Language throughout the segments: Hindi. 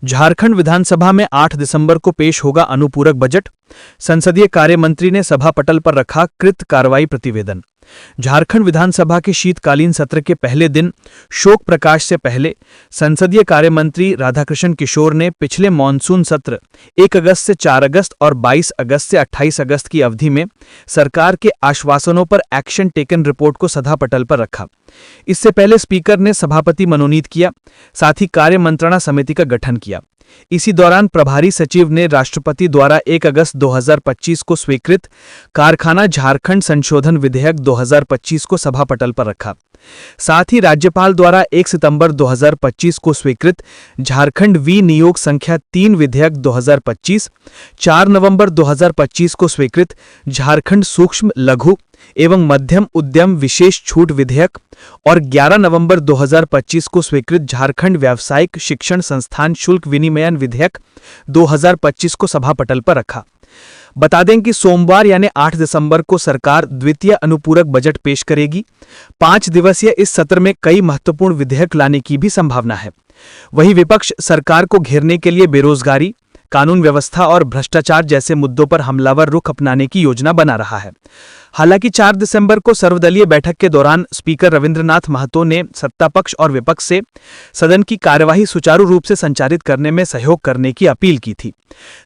झारखंड विधानसभा में 8 दिसंबर को पेश होगा अनुपूरक बजट। संसदीय कार्य मंत्री ने सभा पटल पर रखा कृत कार्रवाई प्रतिवेदन। झारखंड विधानसभा के शीतकालीन सत्र के पहले दिन शोक प्रकाश से पहले संसदीय कार्य मंत्री राधाकृष्ण किशोर ने पिछले मॉनसून सत्र 1 अगस्त से 4 अगस्त और 22 अगस्त से 28 अगस्त की अवधि में सरकार के आश्वासनों पर एक्शन टेकन रिपोर्ट को सभा पटल पर रखा। इससे पहले स्पीकर ने सभापति मनोनीत किया, साथ ही कार्य मंत्रणा समिति का गठन किया। इसी दौरान प्रभारी सचिव ने राष्ट्रपति द्वारा 1 अगस्त 2025 को स्वीकृत कारखाना झारखंड संशोधन विधेयक 2025 को सभा पटल पर रखा। साथ ही राज्यपाल द्वारा 1 सितंबर 2025 को स्वीकृत झारखंड विनियोग संख्या 3 विधेयक 2025, 4 नवंबर 2025 को स्वीकृत झारखंड सूक्ष्म लघु एवं मध्यम उद्यम विशेष छूट विधेयक और 11 नवंबर 2025 को स्वीकृत झारखंड व्यावसायिक शिक्षण संस्थान शुल्क विनिमयन विधेयक 2025 को सभा पटल पर रखा। बता दें कि सोमवार यानी 8 दिसंबर को सरकार द्वितीय अनुपूरक बजट पेश करेगी। 5 दिवसीय इस सत्र में कई महत्वपूर्ण विधेयक लाने की भी संभावना है। वहीं विपक्ष सरकार को घेरने के लिए बेरोजगारी, कानून व्यवस्था और भ्रष्टाचार जैसे मुद्दों पर हमलावर रुख अपनाने की योजना बना रहा है। हालांकि 4 दिसंबर को सर्वदलीय बैठक के दौरान स्पीकर रविंद्रनाथ महतो ने सत्ता पक्ष और विपक्ष से सदन की कार्यवाही सुचारू रूप से संचालित करने में सहयोग करने की अपील की थी।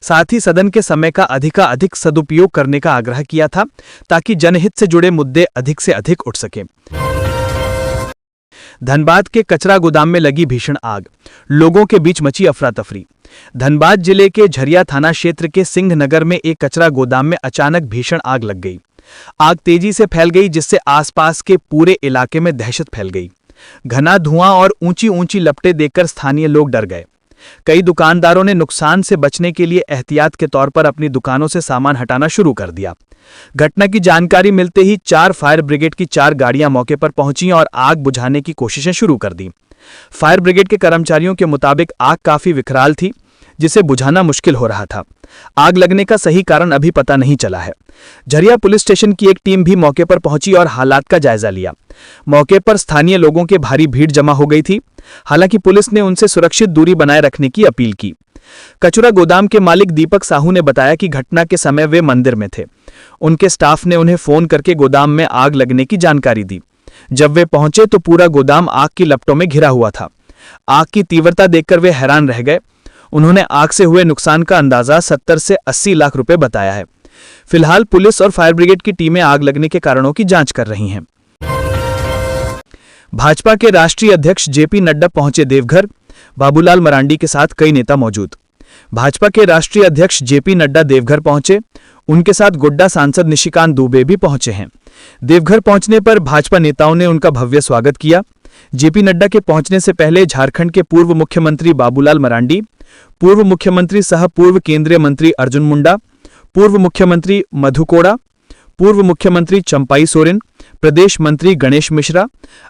साथ ही सदन के समय का अधिक सदुपयोग करने का आग्रह किया था, ताकि जनहित से जुड़े मुद्दे अधिक से अधिक उठ सकें। धनबाद के कचरा गोदाम में लगी भीषण आग, लोगों के बीच मची अफरा तफरी। धनबाद जिले के झरिया थाना क्षेत्र के सिंह नगर में एक कचरा गोदाम में अचानक भीषण आग लग गई। आग तेजी से फैल गई, जिससे आसपास के पूरे इलाके में दहशत फैल गई। घना धुआं और ऊंची ऊंची लपटें देखकर स्थानीय लोग डर गए। कई दुकानदारों ने नुकसान से बचने के लिए एहतियात के तौर पर अपनी दुकानों से सामान हटाना शुरू कर दिया। घटना की जानकारी मिलते ही 4 फायर ब्रिगेड की 4 गाड़ियां मौके पर पहुंची और आग बुझाने की कोशिशें शुरू कर दी। फायर ब्रिगेड के कर्मचारियों के मुताबिक आग काफी विकराल थी, जिसे बुझाना मुश्किल हो रहा था। आग लगने का सही कारण अभी पता नहीं चला है। झरिया पुलिस स्टेशन की एक टीम भी मौके पर पहुंची और हालात का जायजा लिया। मौके पर स्थानीय लोगों की भारी भीड़ जमा हो गई थी। हालांकि पुलिस ने उनसे सुरक्षित दूरी बनाए रखने की अपील की। कचरा गोदाम के मालिक दीपक साहू ने बताया कि घटना के समय वे मंदिर में थे। उनके स्टाफ ने उन्हें फोन करके गोदाम में आग लगने की जानकारी दी। जब वे पहुंचे तो पूरा गोदाम आग की लपटों में घिरा हुआ था। आग की तीव्रता देखकर वे हैरान रह गए। उन्होंने आग से हुए नुकसान का अंदाजा 70 से 80 लाख रुपए बताया है। फिलहाल पुलिस और फायर ब्रिगेड की टीमें आग लगने के कारणों की जांच कर रही हैं। भाजपा के राष्ट्रीय अध्यक्ष जेपी नड्डा पहुंचे देवघर, बाबूलाल मरांडी के साथ कई नेता मौजूद। भाजपा के राष्ट्रीय अध्यक्ष जेपी नड्डा देवघर पहुंचे। उनके साथ गोड्डा सांसद निशिकांत दुबे भी पहुंचे हैं। देवघर पहुंचने पर भाजपा नेताओं ने उनका भव्य स्वागत किया। जेपी नड्डा के पहुंचने से पहले झारखंड के पूर्व मुख्यमंत्री बाबूलाल मरांडी, पूर्व मुख्यमंत्री सह पूर्व केंद्रीय मंत्री अर्जुन मुंडा, पूर्व मुख्यमंत्री मधु कोड़ा, पूर्व मुख्यमंत्री चंपाई सोरेन, प्रदेश मंत्री गणेश मिश्रा,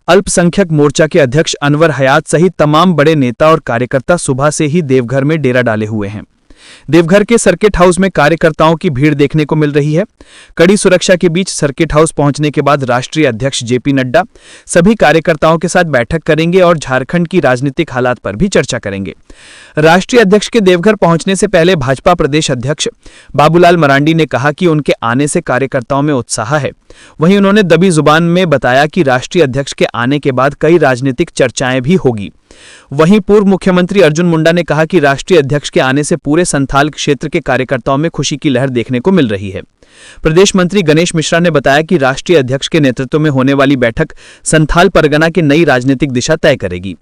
अल्पसंख्यक मोर्चा के अध्यक्ष अनवर हयात सहित तमाम बड़े नेता और कार्यकर्ता सुबह से ही देवघर में डेरा डाले हुए हैं। देवघर के सर्किट हाउस में कार्यकर्ताओं की भीड़ देखने को मिल रही है। कड़ी सुरक्षा के बीच सर्किट हाउस पहुंचने के बाद राष्ट्रीय अध्यक्ष जेपी नड्डा सभी कार्यकर्ताओं के साथ बैठक करेंगे और झारखंड की राजनीतिक हालात पर भी चर्चा करेंगे। राष्ट्रीय अध्यक्ष के देवघर पहुंचने से पहले भाजपा प्रदेश अध्यक्ष बाबूलाल मरांडी ने कहा कि उनके आने से कार्यकर्ताओं में उत्साह है। वहीं उन्होंने दबी जुबान में बताया कि राष्ट्रीय अध्यक्ष के आने के बाद कई राजनीतिक चर्चाएं भी होगी। वहीं पूर्व मुख्यमंत्री अर्जुन मुंडा ने कहा कि राष्ट्रीय अध्यक्ष के आने से पूरे संथाल क्षेत्र के कार्यकर्ताओं में खुशी की लहर देखने को मिल रही है। प्रदेश मंत्री गणेश मिश्रा ने बताया कि राष्ट्रीय अध्यक्ष के नेतृत्व में होने वाली बैठक संथाल परगना की नई राजनीतिक दिशा तय करेगी।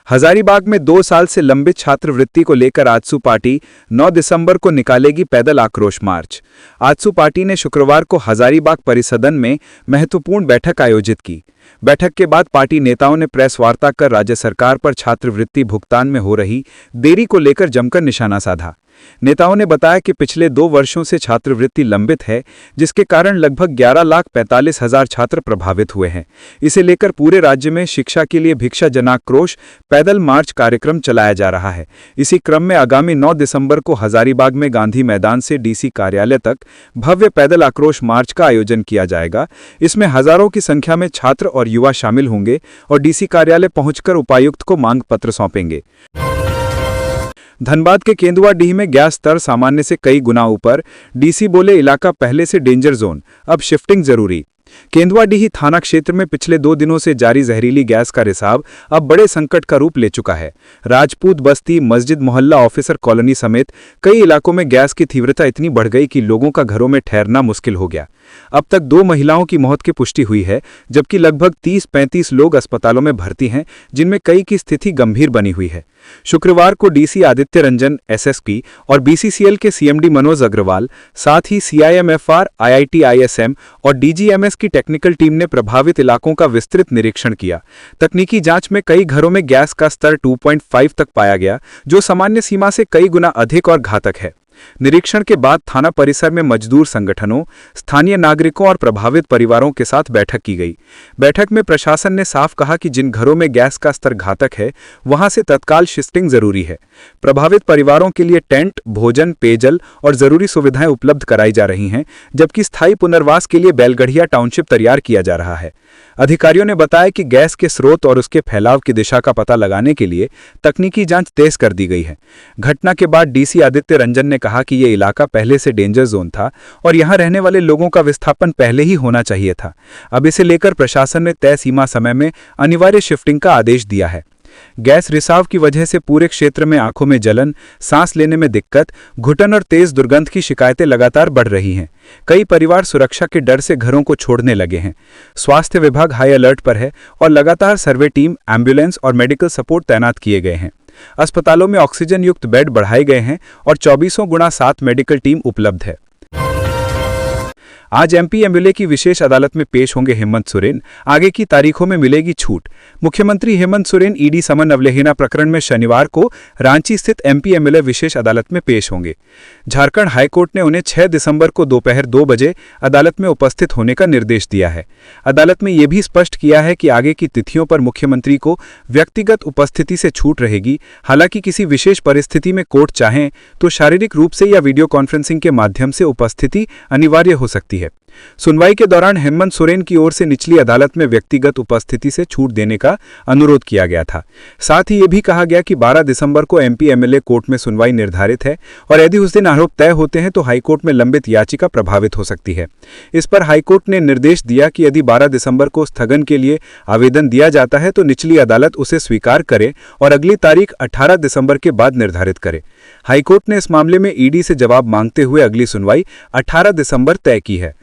हजारीबाग में 2 साल से लंबित छात्रवृत्ति को लेकर आजसू पार्टी 9 दिसंबर को निकालेगी पैदल आक्रोश मार्च। आजसू पार्टी ने शुक्रवार को हजारीबाग परिसदन में महत्वपूर्ण बैठक आयोजित की। बैठक के बाद पार्टी नेताओं ने प्रेस वार्ता कर राज्य सरकार पर छात्रवृत्ति भुगतान में हो रही देरी को लेकर जमकर निशाना साधा। नेताओं ने बताया कि पिछले 2 वर्षों से छात्रवृत्ति लंबित है, जिसके कारण लगभग 11,45,000 छात्र प्रभावित हुए हैं। इसे लेकर पूरे राज्य में शिक्षा के लिए भिक्षा जनाक्रोश पैदल मार्च कार्यक्रम चलाया जा रहा है। इसी क्रम में आगामी 9 दिसंबर को हजारीबाग में गांधी मैदान से डीसी कार्यालय तक भव्य पैदल आक्रोश मार्च का आयोजन किया जाएगा। इसमें हजारों की संख्या में छात्र और युवा शामिल होंगे और डीसी कार्यालय पहुंचकर उपायुक्त को मांग पत्र सौंपेंगे। धनबाद के केंदुआडीह में गैस स्तर सामान्य से कई गुना ऊपर, डीसी बोले इलाका पहले से डेंजर जोन, अब शिफ्टिंग जरूरी। केंदुआडीह थाना क्षेत्र में पिछले 2 दिनों से जारी जहरीली गैस का रिसाव अब बड़े संकट का रूप ले चुका है। राजपूत बस्ती, मस्जिद मोहल्ला, ऑफिसर कॉलोनी समेत कई इलाकों में गैस की तीव्रता इतनी बढ़ गई कि लोगों का घरों में ठहरना मुश्किल हो गया। अब तक 2 महिलाओं की मौत की पुष्टि हुई है, जबकि लगभग 30-35 लोग अस्पतालों में भर्ती हैं, जिनमें कई की स्थिति गंभीर बनी हुई है। शुक्रवार को डीसी आदित्य रंजन एसएसपी और बीसीसीएल के सीएमडी मनोज अग्रवाल, साथ ही सीआईएमएफआर, आईआईटी-आईएसएम और डीजीएमएस की टेक्निकल टीम ने प्रभावित इलाकों का विस्तृत निरीक्षण किया। तकनीकी जांच में कई घरों में गैस का स्तर 2.5 तक पाया गया, जो सामान्य सीमा से कई गुना अधिक और घातक है। निरीक्षण के बाद थाना परिसर में मजदूर संगठनों, स्थानीय नागरिकों और प्रभावित परिवारों के साथ बैठक की गई। बैठक में प्रशासन ने साफ कहा कि जिन घरों में गैस का स्तर घातक है, वहां से तत्काल शिफ्टिंग जरूरी है। प्रभावित परिवारों के लिए टेंट, भोजन, पेयजल और जरूरी सुविधाएं उपलब्ध कराई जा रही हैं, जबकि स्थायी पुनर्वास के लिए बैलगढ़िया टाउनशिप तैयार किया जा रहा है। अधिकारियों ने बताया कि गैस के स्रोत और उसके फैलाव की दिशा का पता लगाने के लिए तकनीकी जांच तेज कर दी गई है। घटना के बाद डीसी आदित्य रंजन ने कहा कि ये इलाका पहले से डेंजर जोन था और यहां रहने वाले लोगों का विस्थापन पहले ही होना चाहिए था। अब इसे लेकर प्रशासन ने तय सीमा समय में अनिवार्य शिफ्टिंग का आदेश दिया है। गैस रिसाव की वजह से पूरे क्षेत्र में आंखों में जलन, सांस लेने में दिक्कत, घुटन और तेज दुर्गंध की शिकायतें लगातार बढ़ रही हैं। कई परिवार सुरक्षा के डर से घरों को छोड़ने लगे हैं। स्वास्थ्य विभाग हाई अलर्ट पर है और लगातार सर्वे टीम, एम्बुलेंस और मेडिकल सपोर्ट तैनात किए गए हैं। अस्पतालों में ऑक्सीजन युक्त बेड बढ़ाए गए हैं और 24x7 मेडिकल टीम उपलब्ध है। आज एमपी एमएलए की विशेष अदालत में पेश होंगे हेमंत सोरेन। आगे की तारीखों में मिलेगी छूट। मुख्यमंत्री हेमंत सोरेन ईडी समन अवहेलना प्रकरण में शनिवार को रांची स्थित एमपी एमएलए विशेष अदालत में पेश होंगे। झारखंड हाईकोर्ट ने उन्हें 6 दिसंबर को दोपहर 2 बजे अदालत में उपस्थित होने का निर्देश दिया है। अदालत में यह भी स्पष्ट किया है कि आगे की तिथियों पर मुख्यमंत्री को व्यक्तिगत उपस्थिति से छूट रहेगी। हालांकि किसी विशेष परिस्थिति में कोर्ट चाहें तो शारीरिक रूप से या वीडियो कॉन्फ्रेंसिंग के माध्यम से उपस्थिति अनिवार्य हो सकती है। सुनवाई के दौरान हेमंत सोरेन की ओर से निचली अदालत में व्यक्तिगत उपस्थिति से छूट देने का अनुरोध किया गया था। साथ ही यह भी कहा गया कि 12 दिसंबर को एमपी एमएलए कोर्ट में सुनवाई निर्धारित है और यदि उस दिन आरोप तय होते हैं तो हाईकोर्ट में लंबित याचिका प्रभावित हो सकती है। इस पर हाईकोर्ट ने निर्देश दिया कि यदि 12 दिसंबर को स्थगन के लिए आवेदन दिया जाता है तो निचली अदालत उसे स्वीकार करे और अगली तारीख 18 दिसंबर के बाद निर्धारित करे। हाईकोर्ट ने इस मामले में ईडी से जवाब मांगते हुए अगली सुनवाई 18 दिसंबर तय की है।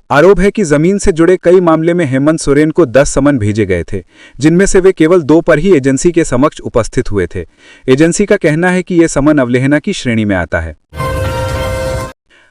आरोप है कि जमीन से जुड़े कई मामले में हेमंत सोरेन को 10 समन भेजे गए थे, जिनमें से वे केवल 2 पर ही एजेंसी के समक्ष उपस्थित हुए थे। एजेंसी का कहना है कि यह समन अवहेलना की श्रेणी में आता है।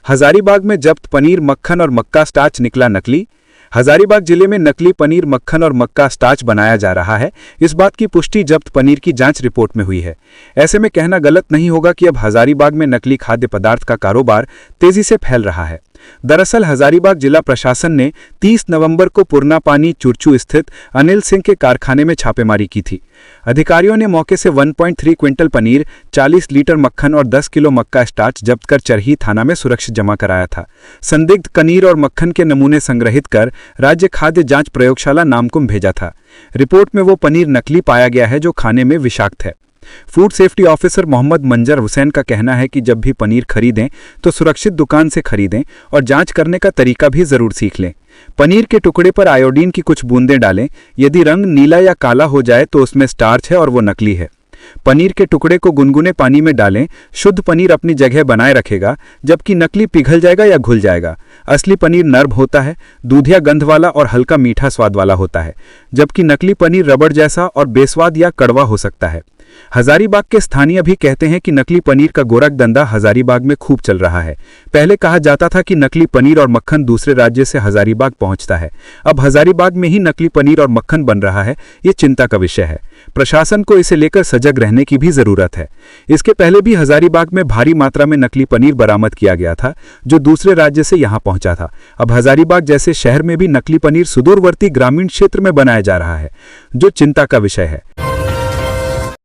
हजारीबाग में जब्त पनीर, मक्खन और मक्का स्टार्च निकला नकली। हजारीबाग जिले में नकली पनीर, मक्खन और मक्का स्टार्च बनाया जा रहा है। इस बात की पुष्टि जब्त पनीर की जांच रिपोर्ट में हुई है। ऐसे में कहना गलत नहीं होगा कि अब हजारीबाग में नकली खाद्य पदार्थ का कारोबार तेजी से फैल रहा है। दरअसल हजारीबाग जिला प्रशासन ने 30 नवंबर को पुरनापानी चुरचू स्थित अनिल सिंह के कारखाने में छापेमारी की थी। अधिकारियों ने मौके से 1.3 क्विंटल पनीर, 40 लीटर मक्खन और 10 किलो मक्का स्टार्च जब्त कर चरही थाना में सुरक्षित जमा कराया था। संदिग्ध पनीर और मक्खन के नमूने संग्रहित कर राज्य खाद्य जांच प्रयोगशाला नामकुम भेजा था। रिपोर्ट में वो पनीर नकली पाया गया है जो खाने में विषाक्त है। फूड सेफ्टी ऑफिसर मोहम्मद मंजर हुसैन का कहना है कि जब भी पनीर खरीदें तो सुरक्षित दुकान से खरीदें और जांच करने का तरीका भी जरूर सीख लें। पनीर के टुकड़े पर आयोडीन की कुछ बूंदें डालें। यदि रंग नीला या काला हो जाए तो उसमें स्टार्च है और वो नकली है। पनीर के टुकड़े को गुनगुने पानी में डालें। शुद्ध पनीर अपनी जगह बनाए रखेगा, जबकि नकली पिघल जाएगा या घुल जाएगा। असली पनीर नर्म होता है, दूधिया गंध वाला और हल्का मीठा स्वाद वाला होता है, जबकि नकली पनीर रबड़ जैसा और बेस्वाद या कड़वा हो सकता है। हजारीबाग के स्थानीय भी कहते हैं कि नकली पनीर का गोरख धंधा हजारीबाग में खूब चल रहा है। पहले कहा जाता था कि नकली पनीर और मक्खन दूसरे राज्य से हजारीबाग पहुंचता है। अब हजारीबाग में ही नकली पनीर और मक्खन बन रहा है। ये चिंता का विषय है। प्रशासन को इसे लेकर सजग रहने की भी जरूरत है। इसके पहले भी हजारीबाग में भारी मात्रा में नकली पनीर बरामद किया गया था, जो दूसरे राज्य से यहां पहुंचा था। अब हजारीबाग जैसे शहर में भी नकली पनीर सुदूरवर्ती ग्रामीण क्षेत्र में बनाया जा रहा है, जो चिंता का विषय है।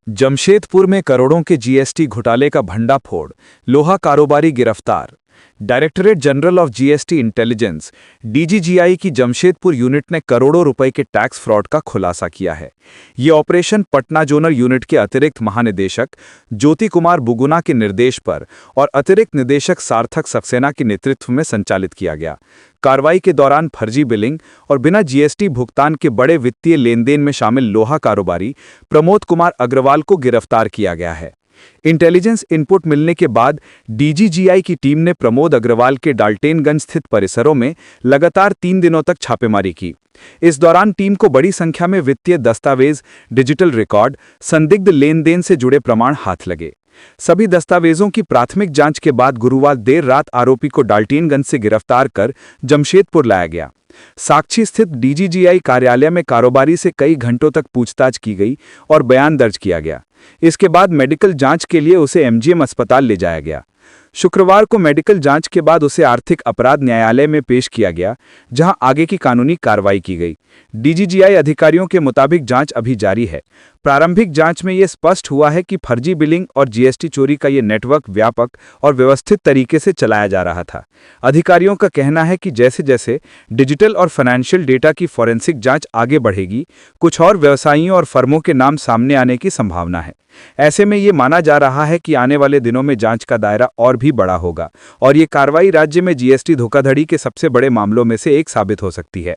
जमशेदपुर में करोड़ों के जीएसटी घोटाले का भंडाफोड़, लोहा कारोबारी गिरफ्तार। Directorate general of GST intelligence DGGI की जमशेदपुर यूनिट ने करोड़ों रुपए के टैक्स फ्रॉड का खुलासा किया है। ये ऑपरेशन पटना जोनल यूनिट के अतिरिक्त महानिदेशक ज्योति कुमार बुगुना के निर्देश पर और अतिरिक्त निदेशक सार्थक सक्सेना के नेतृत्व में संचालित किया गया। कार्रवाई के दौरान फर्जी बिलिंग और बिना जीएसटी भुगतान के बड़े वित्तीय लेनदेन में शामिल लोहा कारोबारी प्रमोद कुमार अग्रवाल को गिरफ्तार किया गया है। इंटेलिजेंस इनपुट मिलने के बाद डीजीजीआई की टीम ने प्रमोद अग्रवाल के डाल्टेनगंज स्थित परिसरों में लगातार 3 दिनों तक छापेमारी की। इस दौरान टीम को बड़ी संख्या में वित्तीय दस्तावेज, डिजिटल रिकॉर्ड, संदिग्ध लेनदेन से जुड़े प्रमाण हाथ लगे। सभी दस्तावेजों की प्राथमिक जांच के बाद गुरुवार देर रात आरोपी को डाल्टेनगंज से गिरफ्तार कर जमशेदपुर लाया गया। साक्षी स्थित डीजीजीआई कार्यालय में कारोबारी से कई घंटों तक पूछताछ की गई और बयान दर्ज किया गया। इसके बाद मेडिकल जांच के लिए उसे एमजीएम अस्पताल ले जाया गया। शुक्रवार को मेडिकल जांच के बाद उसे आर्थिक अपराध न्यायालय में पेश किया गया, जहां आगे की कानूनी कार्रवाई की गई। डीजीजीआई अधिकारियों के मुताबिक जांच अभी जारी है। प्रारंभिक जांच में यह स्पष्ट हुआ है कि फर्जी बिलिंग और जीएसटी चोरी का यह नेटवर्क व्यापक और व्यवस्थित तरीके से चलाया जा रहा था। अधिकारियों का कहना है कि जैसे जैसे डिजिटल और फाइनेंशियल डेटा की फॉरेंसिक जांच आगे बढ़ेगी, कुछ और व्यवसायियों और फर्मों के नाम सामने आने की संभावना है। ऐसे में ये माना जा रहा है कि आने वाले दिनों में जांच का दायरा और भी बड़ा होगा और ये कार्रवाई राज्य में जीएसटी धोखाधड़ी के सबसे बड़े मामलों में से एक साबित हो सकती है।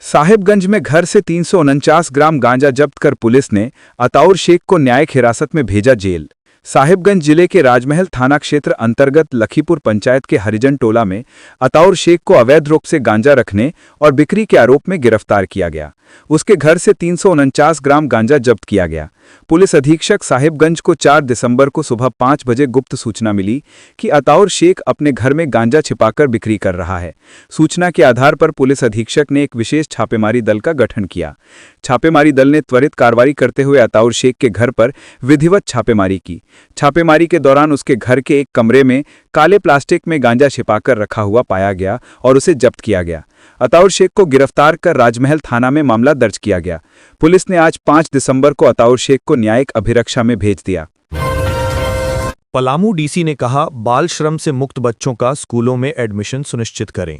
साहिबगंज में घर से 349 ग्राम गांजा जब्त कर पुलिस ने अताउर शेख को न्यायिक हिरासत में भेजा जेल। साहिबगंज जिले के राजमहल थाना क्षेत्र अंतर्गत लखीपुर पंचायत के हरिजन टोला में अताउर शेख को अवैध रूप से गांजा रखने और बिक्री के आरोप में गिरफ्तार किया गया। उसके घर से 349 ग्राम गांजा जब्त किया गया। पुलिस अधीक्षक साहिबगंज को 4 दिसंबर को सुबह 5 बजे गुप्त सूचना मिली कि अताउर शेख अपने घर में गांजा छिपाकर बिक्री कर रहा है। सूचना के आधार पर पुलिस अधीक्षक ने एक विशेष छापेमारी दल का गठन किया। छापेमारी दल ने त्वरित कार्रवाई करते हुए अताउर शेख के घर पर विधिवत छापेमारी की। छापेमारी के दौरान उसके घर के एक कमरे में काले प्लास्टिक में गांजा छिपाकर रखा हुआ पाया गया और उसे जब्त किया गया। अताउर शेख को गिरफ्तार कर राजमहल थाना में मामला दर्ज किया गया। पुलिस ने आज 5 दिसंबर को अताउर शेख को न्यायिक अभिरक्षा में भेज दिया। पलामू डीसी ने कहा, बाल श्रम से मुक्त बच्चों का स्कूलों में एडमिशन सुनिश्चित करें।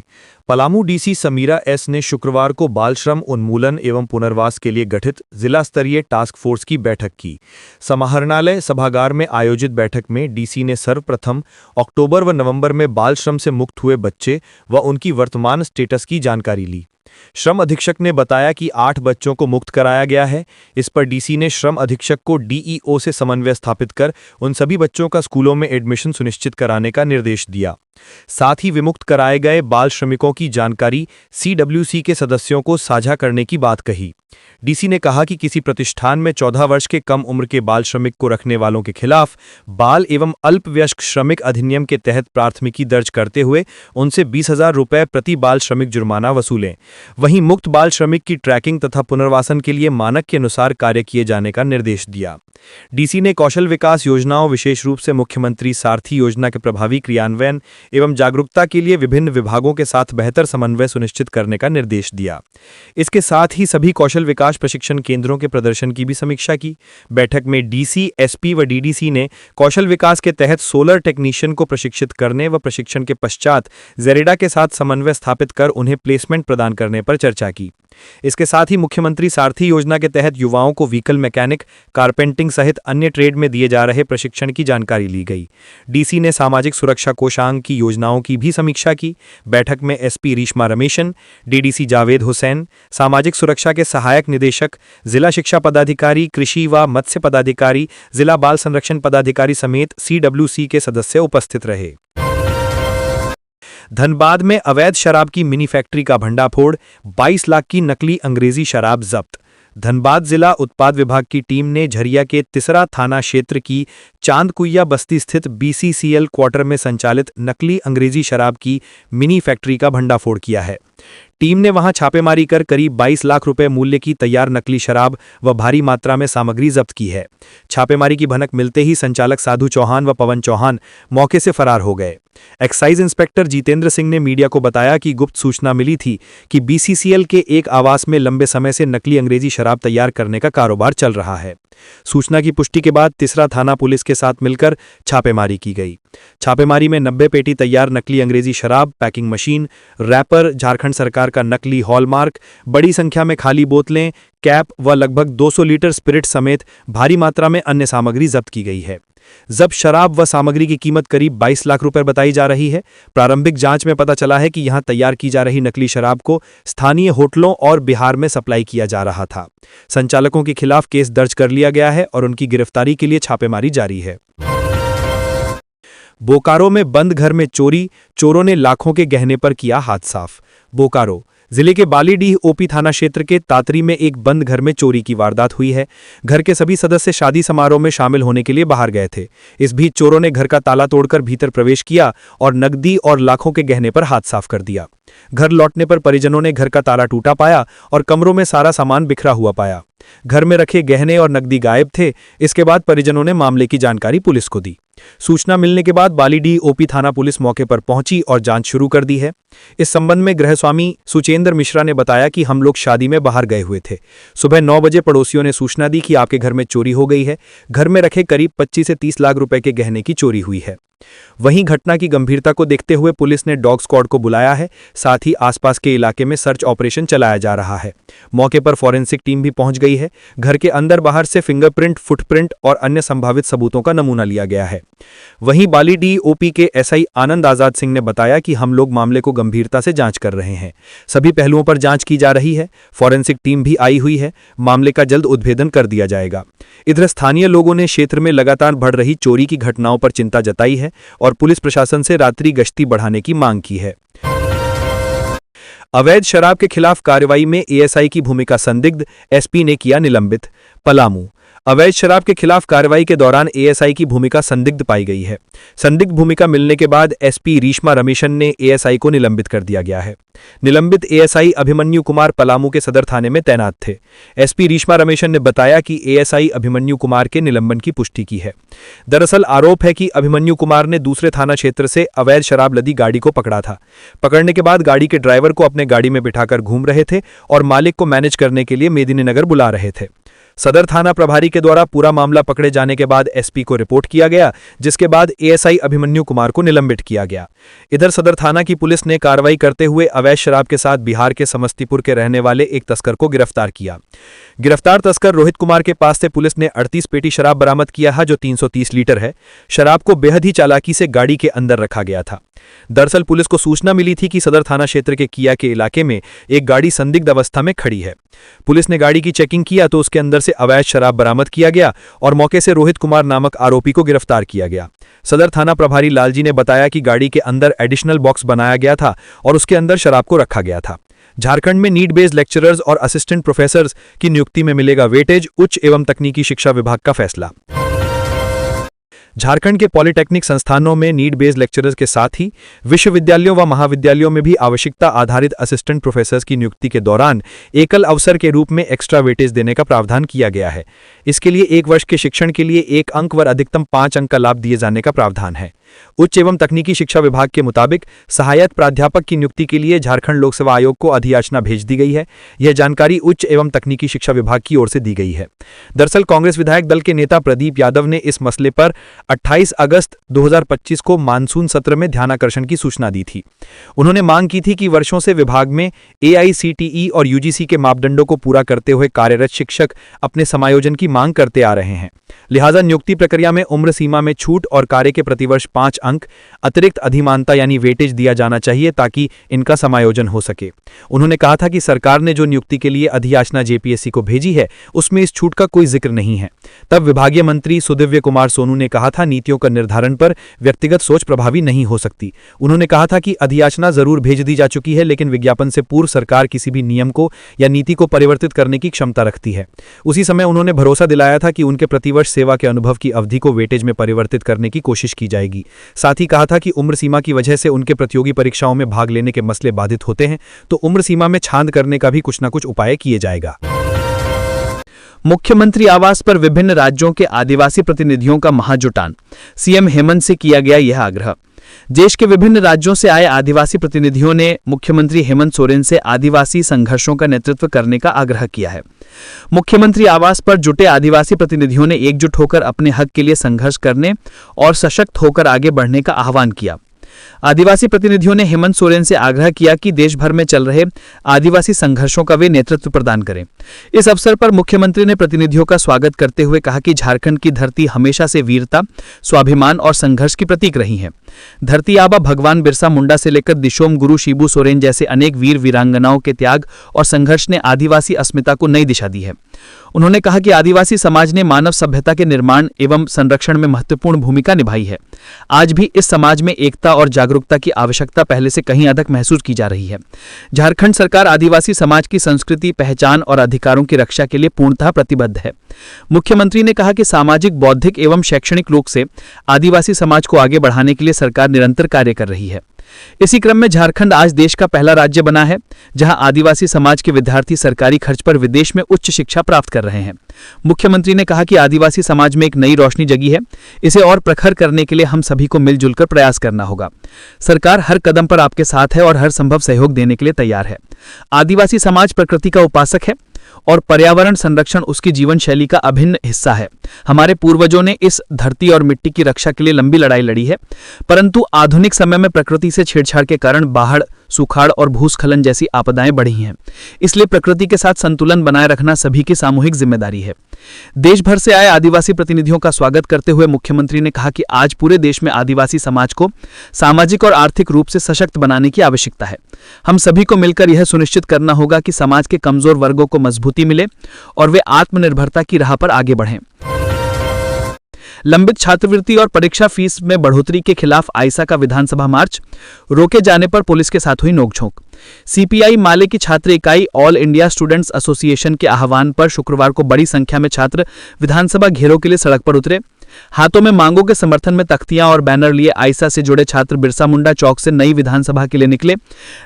पलामू डीसी समीरा एस ने शुक्रवार को बाल श्रम उन्मूलन एवं पुनर्वास के लिए गठित जिला स्तरीय टास्क फोर्स की बैठक की। समाहरणालय सभागार में आयोजित बैठक में डीसी ने सर्वप्रथम अक्टूबर व नवंबर में बाल श्रम से मुक्त हुए बच्चे व उनकी वर्तमान स्टेटस की जानकारी ली। श्रम अधीक्षक ने बताया कि 8 बच्चों को मुक्त कराया गया है। इस पर डीसी ने श्रम अधीक्षक को डीईओ से समन्वय स्थापित कर उन सभी बच्चों का स्कूलों में एडमिशन सुनिश्चित कराने का निर्देश दिया। साथ ही विमुक्त कराए गए बाल श्रमिकों की जानकारी सीडब्ल्यूसी के सदस्यों को साझा करने की बात कही। डीसी ने कहा कि किसी प्रतिष्ठान में 14 वर्ष के कम उम्र के बाल श्रमिक को रखने वालों के खिलाफ बाल एवं अल्पवयस्क श्रमिक अधिनियम के तहत प्राथमिकी दर्ज करते हुए उनसे 20,000 रुपये प्रति बाल श्रमिक जुर्माना वसूलें। वहीं मुक्त बाल श्रमिक की ट्रैकिंग तथा पुनर्वासन के लिए मानक के अनुसार कार्य किए जाने का निर्देश दिया। डीसी ने कौशल विकास योजनाओं, विशेष रूप से मुख्यमंत्री सारथी योजना के प्रभावी क्रियान्वयन एवं जागरूकता के लिए विभिन्न विभागों के साथ बेहतर समन्वय सुनिश्चित करने का निर्देश दिया। इसके साथ ही सभी कौशल विकास प्रशिक्षण केंद्रों के प्रदर्शन की भी समीक्षा की। बैठक में डीसी, एसपी व डीडीसी ने कौशल विकास के तहत सोलर टेक्नीशियन को प्रशिक्षित करने व प्रशिक्षण के पश्चात जेरेडा के साथ समन्वय स्थापित कर उन्हें प्लेसमेंट प्रदान करने पर चर्चा की। इसके साथ ही मुख्यमंत्री सारथी योजना के तहत युवाओं को व्हीकल मैकेनिक, कारपेंटिंग सहित अन्य ट्रेड में दिए जा रहे प्रशिक्षण की जानकारी ली गई। डीसी ने सामाजिक सुरक्षा कोषांग की योजनाओं की भी समीक्षा की। बैठक में एसपी रीश्मा रमेशन, डीडीसी जावेद हुसैन, सामाजिक सुरक्षा के सहायक निदेशक, जिला शिक्षा पदाधिकारी, कृषि व मत्स्य पदाधिकारी, जिला बाल संरक्षण पदाधिकारी समेत सीडब्ल्यूसी के सदस्य उपस्थित रहे। धनबाद में अवैध शराब की मिनी फैक्ट्री का भंडाफोड़, 22 लाख की नकली अंग्रेजी शराब जब्त। धनबाद जिला उत्पाद विभाग की टीम ने झरिया के तिसरा थाना क्षेत्र की चांदकुइया बस्ती स्थित बीसीसीएल क्वार्टर में संचालित नकली अंग्रेजी शराब की मिनी फैक्ट्री का भंडाफोड़ किया है। टीम ने वहां छापेमारी कर करीब 22 लाख रुपए मूल्य की तैयार नकली शराब व भारी मात्रा में सामग्री जब्त की है। छापेमारी की भनक मिलते ही संचालक साधु चौहान व पवन चौहान मौके से फरार हो गए। एक्साइज इंस्पेक्टर जितेंद्र सिंह ने मीडिया को बताया कि गुप्त सूचना मिली थी कि बीसीसीएल के एक आवास में लंबे समय से नकली अंग्रेजी शराब तैयार करने का कारोबार चल रहा है। सूचना की पुष्टि के बाद तीसरा थाना पुलिस के साथ मिलकर छापेमारी की गई। छापेमारी में 90 पेटी तैयार नकली अंग्रेजी शराब, पैकिंग मशीन, रैपर, झारखंड सरकार का नकली हॉलमार्क, बड़ी संख्या में खाली बोतलें, कैप व लगभग 200 लीटर स्पिरिट समेत भारी मात्रा में अन्य सामग्री जब्त की गई है। जब्त शराब व सामग्री की कीमत करीब 22 लाख रुपए बताई जा रही है। प्रारंभिक जांच में पता चला है कि यहां तैयार की जा रही नकली शराब को स्थानीय होटलों और बिहार में सप्लाई किया जा रहा था। संचालकों के खिलाफ केस दर्ज कर लिया गया है और उनकी गिरफ्तारी के लिए छापेमारी जारी है। बोकारो में बंद घर में चोरी, चोरों ने लाखों के गहने पर किया हाथ साफ। बोकारो जिले के बालीडीह ओपी थाना क्षेत्र के तातरी में एक बंद घर में चोरी की वारदात हुई है। घर के सभी सदस्य शादी समारोह में शामिल होने के लिए बाहर गए थे। इस बीच चोरों ने घर का ताला तोड़कर भीतर प्रवेश किया और नकदी और लाखों के गहने पर हाथ साफ कर दिया। घर लौटने पर परिजनों ने घर का ताला टूटा पाया और कमरों में सारा सामान बिखरा हुआ पाया। घर में रखे गहने और नकदी गायब थे। इसके बाद परिजनों ने मामले की जानकारी पुलिस को दी। सूचना मिलने के बाद बालीडीह ओपी थाना पुलिस मौके पर पहुंची और जांच शुरू कर दी है। इस संबंध में गृहस्वामी सुचेंद्र मिश्रा ने बताया कि हम लोग शादी में बाहर गए हुए थे। सुबह 9 बजे पड़ोसियों ने सूचना दी कि आपके घर में चोरी हो गई है। घर में रखे करीब 25 से 30 लाख रुपए के गहने की चोरी हुई है। वहीं घटना की गंभीरता को देखते हुए पुलिस ने डॉग स्क्वाड को बुलाया है। साथ ही आसपास के इलाके में सर्च ऑपरेशन चलाया जा रहा है। मौके पर फॉरेंसिक टीम भी पहुंच गई है। घर के अंदर बाहर से फिंगरप्रिंट, फुटप्रिंट और अन्य संभावित सबूतों का नमूना लिया गया है। वहीं बालीडीह ओपी के एसआई आनंद आजाद सिंह ने बताया कि हम लोग मामले को गंभीरता से जांच कर रहे हैं। सभी पहलुओं पर जांच की जा रही है। फॉरेंसिक टीम भी आई हुई है। मामले का जल्द उद्भेदन कर दिया जाएगा। इधर स्थानीय लोगों ने क्षेत्र में लगातार बढ़ रही चोरी की घटनाओं पर चिंता जताई है और पुलिस प्रशासन से रात्रि गश्ती बढ़ाने की मांग की है। अवैध शराब के खिलाफ कार्रवाई में एएसआई की भूमिका संदिग्ध, एसपी ने किया निलंबित। पलामू अवैध शराब के खिलाफ कार्रवाई के दौरान एएसआई की भूमिका संदिग्ध पाई गई है। संदिग्ध भूमिका मिलने के बाद एसपी रीश्मा रमेशन ने एएसआई को निलंबित कर दिया गया है। निलंबित एएसआई अभिमन्यु कुमार पलामू के सदर थाने में तैनात थे। एसपी रीश्मा रमेशन ने बताया कि एएसआई अभिमन्यु कुमार के निलंबन की पुष्टि की है। दरअसल आरोप है कि अभिमन्यु कुमार ने दूसरे थाना क्षेत्र से अवैध शराब लदी गाड़ी को पकड़ा था। पकड़ने के बाद गाड़ी के ड्राइवर को अपने गाड़ी में बिठाकर घूम रहे थे और मालिक को मैनेज करने के लिए मेदिनीनगर बुला रहे थे। सदर थाना प्रभारी के द्वारा पूरा मामला पकड़े जाने के बाद एसपी को रिपोर्ट किया गया, जिसके बाद एएसआई अभिमन्यु कुमार को निलंबित किया गया। इधर सदर थाना की पुलिस ने कार्रवाई करते हुए अवैध शराब के साथ बिहार के समस्तीपुर के रहने वाले एक तस्कर को गिरफ्तार किया। गिरफ्तार तस्कर रोहित कुमार के पास से पुलिस ने 38 पेटी शराब बरामद किया है, जो 330 लीटर है। शराब को बेहद ही चालाकी से गाड़ी के अंदर रखा गया था। दरअसल पुलिस को सूचना मिली थी कि सदर थाना क्षेत्र के किया के इलाके में एक गाड़ी संदिग्ध अवस्था में खड़ी है। पुलिस ने गाड़ी की चेकिंग किया तो उसके अंदर से अवैध शराब बरामद किया गया और मौके से रोहित कुमार नामक आरोपी को गिरफ्तार किया गया। सदर थाना प्रभारी लालजी ने बताया कि गाड़ी के अंदर एडिशनल बॉक्स बनाया गया था और उसके अंदर शराब को रखा गया था। झारखंड में नीड बेस्ड लेक्चरर्स और असिस्टेंट प्रोफेसर्स की नियुक्ति में मिलेगा वेटेज, उच्च एवं तकनीकी शिक्षा विभाग का फैसला। झारखंड के पॉलिटेक्निक संस्थानों में नीड बेस्ड लेक्चरर्स के साथ ही विश्वविद्यालयों व महाविद्यालयों में भी आवश्यकता आधारित असिस्टेंट प्रोफेसर्स की नियुक्ति के दौरान एकल अवसर के रूप में एक्स्ट्रा वेटेज देने का प्रावधान किया गया है। इसके लिए 1 वर्ष के शिक्षण के लिए 1 अंक व अधिकतम 5 अंक का लाभ दिए जाने का प्रावधान है। उच्च एवं तकनीकी शिक्षा विभाग के मुताबिक सहायक प्राध्यापक की नियुक्ति के लिए झारखंड लोक सेवा आयोग को अधियाचना भेज दी गई है। यह जानकारी उच्च एवं तकनीकी शिक्षा विभाग की ओर से दी गई है। दरअसल कांग्रेस विधायक दल के नेता प्रदीप यादव ने इस मसले पर 28 अगस्त 2025 को मानसून सत्र में ध्यानाकर्षण की सूचना दी थी। उन्होंने मांग की थी कि वर्षों से विभाग में AICTE और UGC के मापदंडों को पूरा करते हुए कार्यरत शिक्षक अपने समायोजन की मांग करते आ रहे हैं। लिहाजा नियुक्ति प्रक्रिया में उम्र सीमा में छूट और कार्य के प्रतिवर्ष 5 अंक अतिरिक्त अधिमानता यानी वेटेज दिया जाना चाहिए ताकि इनका समायोजन हो सके। उन्होंने कहा था कि सरकार ने जो नियुक्ति के लिए अधियाचना JPSC को भेजी है उसमें इस छूट का कोई जिक्र नहीं है। तब विभागीय मंत्री सुदिव्य कुमार सोनू ने कहा था नीतियों का निर्धारण पर व्यक्तिगत सोच प्रभावी नहीं हो सकती। उन्होंने कहा था कि अधियाचना जरूर भेज दी जा चुकी है, लेकिन विज्ञापन से पूर्व सरकार किसी भी नियम को या नीति को परिवर्तित करने की क्षमता रखती है। उसी समय उन्होंने भरोसा दिलाया था कि उनके प्रतिवर्ष सेवा के अनुभव की अवधि को वेटेज में परिवर्तित करने की कोशिश की जाएगी। साथ ही कहा था कि उम्र सीमा की वजह से उनके प्रतियोगी परीक्षाओं में भाग लेने के मसले बाधित होते हैं, तो उम्र सीमा में छांद करने का भी कुछ न कुछ उपाय किए जाएगा। मुख्यमंत्री आवास पर विभिन्न राज्यों के आदिवासी प्रतिनिधियों का महाजुटान, सीएम हेमंत से किया गया यह आग्रह। देश के विभिन्न राज्यों से आए आदिवासी प्रतिनिधियों ने मुख्यमंत्री हेमंत सोरेन से आदिवासी संघर्षों का नेतृत्व करने का आग्रह किया है। मुख्यमंत्री आवास पर जुटे आदिवासी प्रतिनिधियों ने एकजुट होकर अपने हक के लिए संघर्ष करने और सशक्त होकर आगे बढ़ने का आह्वान किया। आदिवासी प्रतिनिधियों ने हेमंत सोरेन से आग्रह किया कि देश भर में चल रहे आदिवासी संघर्षों का वे नेतृत्व प्रदान करें। इस अवसर पर मुख्यमंत्री ने प्रतिनिधियों का स्वागत करते हुए कहा कि झारखंड की धरती हमेशा से वीरता, स्वाभिमान और संघर्ष की प्रतीक रही है। धरती आबा भगवान बिरसा मुंडा से लेकर दिशोम गुरु शिबू सोरेन जैसे अनेक वीर वीरांगनाओं के त्याग और संघर्ष ने आदिवासी अस्मिता को नई दिशा दी है। उन्होंने कहा कि आदिवासी समाज ने मानव सभ्यता के निर्माण एवं संरक्षण में महत्वपूर्ण भूमिका निभाई है। आज भी इस समाज में एकता और जागरूकता की आवश्यकता पहले से कहीं अधिक महसूस की जा रही है। झारखंड सरकार आदिवासी समाज की संस्कृति, पहचान और अधिकारों की रक्षा के लिए पूर्णतः प्रतिबद्ध है। मुख्यमंत्री ने कहा कि सामाजिक, बौद्धिक एवं शैक्षणिक रूप से आदिवासी समाज को आगे बढ़ाने के लिए सरकार निरंतर कार्य कर रही है। इसी क्रम में झारखंड आज देश का पहला राज्य बना है जहां आदिवासी समाज के विद्यार्थी सरकारी खर्च पर विदेश में उच्च शिक्षा प्राप्त कर रहे हैं। मुख्यमंत्री ने कहा कि आदिवासी समाज में एक नई रोशनी जगी है। इसे और प्रखर करने के लिए हम सभी को मिलजुल कर प्रयास करना होगा। सरकार हर कदम पर आपके साथ है और हर संभव सहयोग देने के लिए तैयार है। आदिवासी समाज प्रकृति का उपासक है और पर्यावरण संरक्षण उसकी जीवन शैली का अभिन्न हिस्सा है। हमारे पूर्वजों ने इस धरती और मिट्टी की रक्षा के लिए लंबी लड़ाई लड़ी है, परंतु आधुनिक समय में प्रकृति से छेड़छाड़ के कारण बाढ़, सुखाड़ और भूस्खलन जैसी आपदाएं बढ़ी हैं। इसलिए प्रकृति के साथ संतुलन बनाए रखना सभी की सामूहिक जिम्मेदारी है। देश भर से आए आदिवासी प्रतिनिधियों का स्वागत करते हुए मुख्यमंत्री ने कहा कि आज पूरे देश में आदिवासी समाज को सामाजिक और आर्थिक रूप से सशक्त बनाने की आवश्यकता है। हम सभी को मिलकर यह सुनिश्चित करना होगा कि समाज के कमजोर वर्गों को मजबूती मिले और वे आत्मनिर्भरता की राह पर आगे बढ़ें। लंबित छात्रवृत्ति और परीक्षा फीस में बढ़ोतरी के खिलाफ आइसा का विधानसभा मार्च, रोके जाने पर पुलिस के साथ हुई नोकझोंक। सीपीआई माले की छात्र इकाई ऑल इंडिया स्टूडेंट्स एसोसिएशन के आह्वान पर शुक्रवार को बड़ी संख्या में छात्र विधानसभा घेराव के लिए सड़क पर उतरे। हाथों में मांगों के समर्थन में तख्तियां और बैनर लिए आइसा से जुड़े छात्र बिरसा मुंडा चौक से नई विधानसभा के लिए निकले,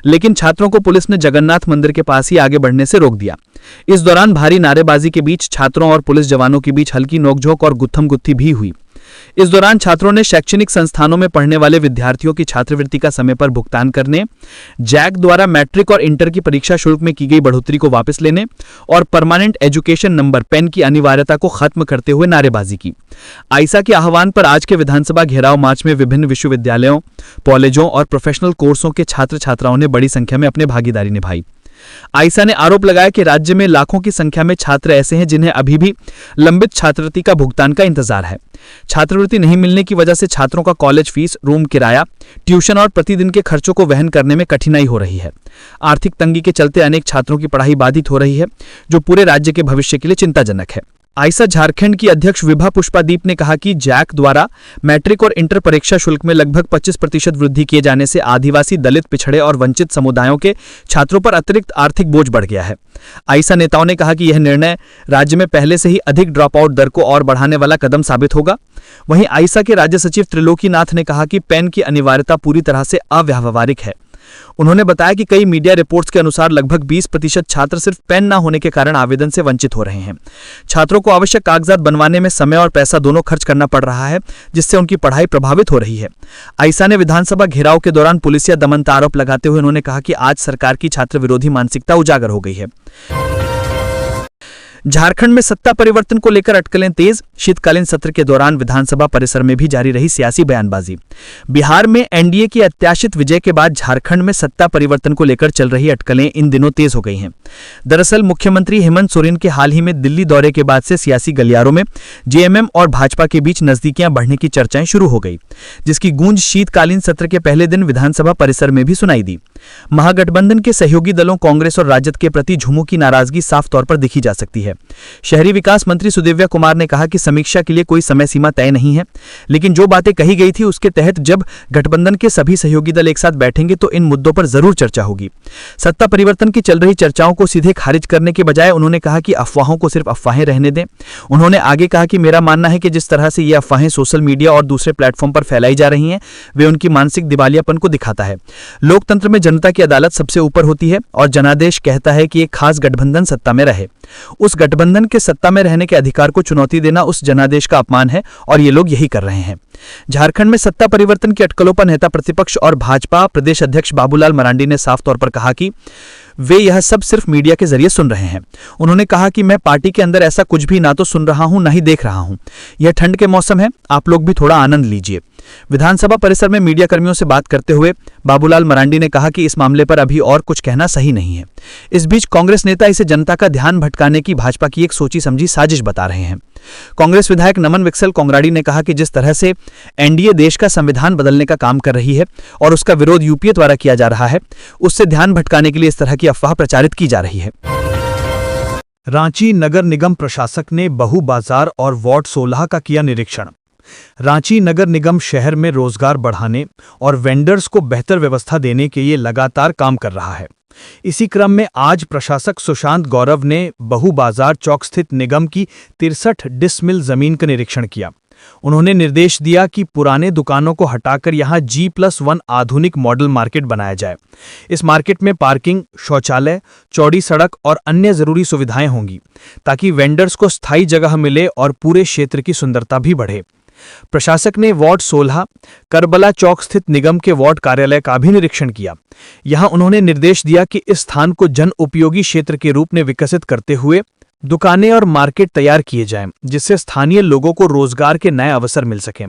लेकिन छात्रों को पुलिस ने जगन्नाथ मंदिर के पास ही आगे बढ़ने से रोक दिया। इस दौरान भारी नारेबाजी के बीच छात्रों और पुलिस जवानों के बीच हल्की नोकझोंक और गुत्थम-गुत्थी भी हुई। इस दौरान छात्रों ने शैक्षणिक संस्थानों में पढ़ने वाले विद्यार्थियों की छात्रवृत्ति का समय पर भुगतान करने, जैक द्वारा मैट्रिक और इंटर की परीक्षा शुल्क में की गई बढ़ोतरी को वापस लेने और परमानेंट एजुकेशन नंबर पेन की अनिवार्यता को खत्म करते हुए नारेबाजी की। आइसा के आह्वान पर आज के विधानसभा घेराव मार्च में विभिन्न विश्वविद्यालयों, कॉलेजों और प्रोफेशनल कोर्सों के छात्र छात्राओं ने बड़ी संख्या में अपनी भागीदारी निभाई। आइसा ने आरोप लगाया कि राज्य में लाखों की संख्या में छात्र ऐसे हैं जिन्हें अभी भी लंबित छात्रवृत्ति का भुगतान का इंतजार है। छात्रवृत्ति नहीं मिलने की वजह से छात्रों का कॉलेज फीस, रूम किराया, ट्यूशन और प्रतिदिन के खर्चों को वहन करने में कठिनाई हो रही है। आर्थिक तंगी के चलते अनेक छात्रों की पढ़ाई बाधित हो रही है, जो पूरे राज्य के भविष्य के लिए चिंताजनक है। आइसा झारखंड की अध्यक्ष विभा पुष्पादीप ने कहा कि जैक द्वारा मैट्रिक और इंटर परीक्षा शुल्क में लगभग 25% वृद्धि किए जाने से आदिवासी, दलित, पिछड़े और वंचित समुदायों के छात्रों पर अतिरिक्त आर्थिक बोझ बढ़ गया है। आइसा नेताओं ने कहा कि यह निर्णय राज्य में पहले से ही अधिक ड्रॉप आउट दर को और बढ़ाने वाला कदम साबित होगा। वहीं आइसा के राज्य सचिव त्रिलोकीनाथ ने कहा कि पेन की अनिवार्यता पूरी तरह से अव्यावहारिक है। उन्होंने बताया कि कई मीडिया रिपोर्ट्स के अनुसार लगभग 20% छात्र सिर्फ पेन न होने के कारण आवेदन से वंचित हो रहे हैं। छात्रों को आवश्यक कागजात बनवाने में समय और पैसा दोनों खर्च करना पड़ रहा है, जिससे उनकी पढ़ाई प्रभावित हो रही है। आइसा ने विधानसभा घेराव के दौरान पुलिसिया दमन का आरोप लगाते हुए उन्होंने कहा कि आज सरकार की छात्र विरोधी मानसिकता उजागर हो गई है। झारखंड में सत्ता परिवर्तन को लेकर अटकलें तेज, शीतकालीन सत्र के दौरान विधानसभा परिसर में भी जारी रही सियासी बयानबाजी। बिहार में एनडीए की अत्याशित विजय के बाद झारखंड में सत्ता परिवर्तन को लेकर चल रही अटकलें इन दिनों तेज हो गई हैं। दरअसल मुख्यमंत्री हेमंत सोरेन के हाल ही में दिल्ली दौरे के बाद से सियासी गलियारों में जेएमएम और भाजपा के बीच नजदीकियां बढ़ने की चर्चाएं शुरू हो गई, जिसकी गूंज शीतकालीन सत्र के पहले दिन विधानसभा परिसर में भी सुनाई दी। महागठबंधन के सहयोगी दलों कांग्रेस और राजद के प्रति झुमू की नाराजगी साफ तौर पर दिखी जा सकती है। शहरी विकास मंत्री सुदिव्या कुमार ने कहा कि समीक्षा के लिए कोई समय सीमा तय नहीं है, लेकिन जो बातें कही गई थी उसके तहत जब गठबंधन के सभी सहयोगी दल एक साथ बैठेंगे तो इन मुद्दों पर जरूर चर्चा होगी। सत्ता परिवर्तन की चल रही चर्चाओं को सीधे खारिज करने के बजाय उन्होंने कहा कि अफवाहों को सिर्फ अफवाहें रहने दें। उन्होंने आगे कहा कि मेरा मानना है कि जिस तरह से ये अफवाहें सोशल मीडिया और दूसरे प्लेटफॉर्म पर फैलाई जा रही हैं, वे उनकी मानसिक दिवालियापन को दिखाता है। लोकतंत्र में जनता की अदालत सबसे ऊपर होती है और जनादेश कहता है कि एक खास गठबंधन सत्ता में रहे। उस गठबंधन के सत्ता में रहने के अधिकार को चुनौती देना उस जनादेश का अपमान है और ये लोग यही कर रहे हैं। झारखंड में सत्ता परिवर्तन की अटकलों पर नेता प्रतिपक्ष और भाजपा प्रदेश अध्यक्ष बाबूलाल मरांडी ने साफ तौर पर कहा कि वे यह सब सिर्फ मीडिया के जरिए सुन रहे हैं। उन्होंने कहा कि मैं पार्टी के अंदर ऐसा कुछ भी ना तो सुन रहा हूं ना ही देख रहा हूं। यह ठंड के मौसम है, आप लोग भी थोड़ा आनंद लीजिए। विधानसभा परिसर में मीडिया कर्मियों से बात करते हुए बाबूलाल मरांडी ने कहा कि इस मामले पर अभी और कुछ कहना सही नहीं है। इस बीच कांग्रेस नेता इसे जनता का ध्यान भटकाने की भाजपा की एक सोची समझी साजिश बता रहे हैं। कांग्रेस विधायक नमन विक्सल कोंगराड़ी ने कहा कि जिस तरह से एनडीए देश का संविधान बदलने का काम कर रही है और उसका विरोध यूपीए द्वारा किया जा रहा है, उससे ध्यान भटकाने के लिए इस तरह की अफवाह प्रचारित की जा रही है। रांची नगर निगम प्रशासक ने बहु बाजार और वार्ड 16 का किया निरीक्षण। रांची नगर निगम शहर में रोजगार बढ़ाने और वेंडर्स को बेहतर व्यवस्था देने के लिए लगातार काम कर रहा है। इसी क्रम में आज प्रशासक सुशांत गौरव ने बहु बाजार चौक स्थित निगम की 63 डिसमिल जमीन का निरीक्षण किया। उन्होंने निर्देश दिया कि पुराने दुकानों को हटाकर यहां G+1 आधुनिक मॉडल मार्केट बनाया जाए। इस मार्केट में पार्किंग, शौचालय, चौड़ी सड़क और अन्य जरूरी सुविधाएं होंगी ताकि वेंडर्स को स्थायी जगह मिले और पूरे क्षेत्र की सुंदरता भी बढ़े। प्रशासक ने वार्ड 16 करबला चौक स्थित निगम के वार्ड कार्यालय का भी निरीक्षण किया। यहां उन्होंने निर्देश दिया कि इस स्थान को जन उपयोगी क्षेत्र के रूप में विकसित करते हुए दुकानें और मार्केट तैयार किए जाएं, जिससे स्थानीय लोगों को रोजगार के नए अवसर मिल सकें।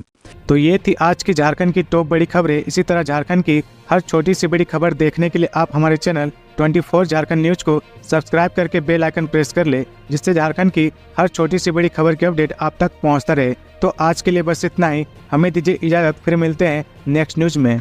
तो ये थी आज की झारखंड की टॉप बड़ी खबरें। इसी तरह झारखंड की हर छोटी सी बड़ी खबर देखने के लिए आप हमारे चैनल 24 झारखंड न्यूज को सब्सक्राइब करके बेल आइकन प्रेस कर ले, जिससे झारखंड की हर छोटी सी बड़ी खबर की अपडेट आप तक पहुंचता रहे। तो आज के लिए बस इतना ही, हमें दीजिए इजाजत, फिर मिलते हैं नेक्स्ट न्यूज में।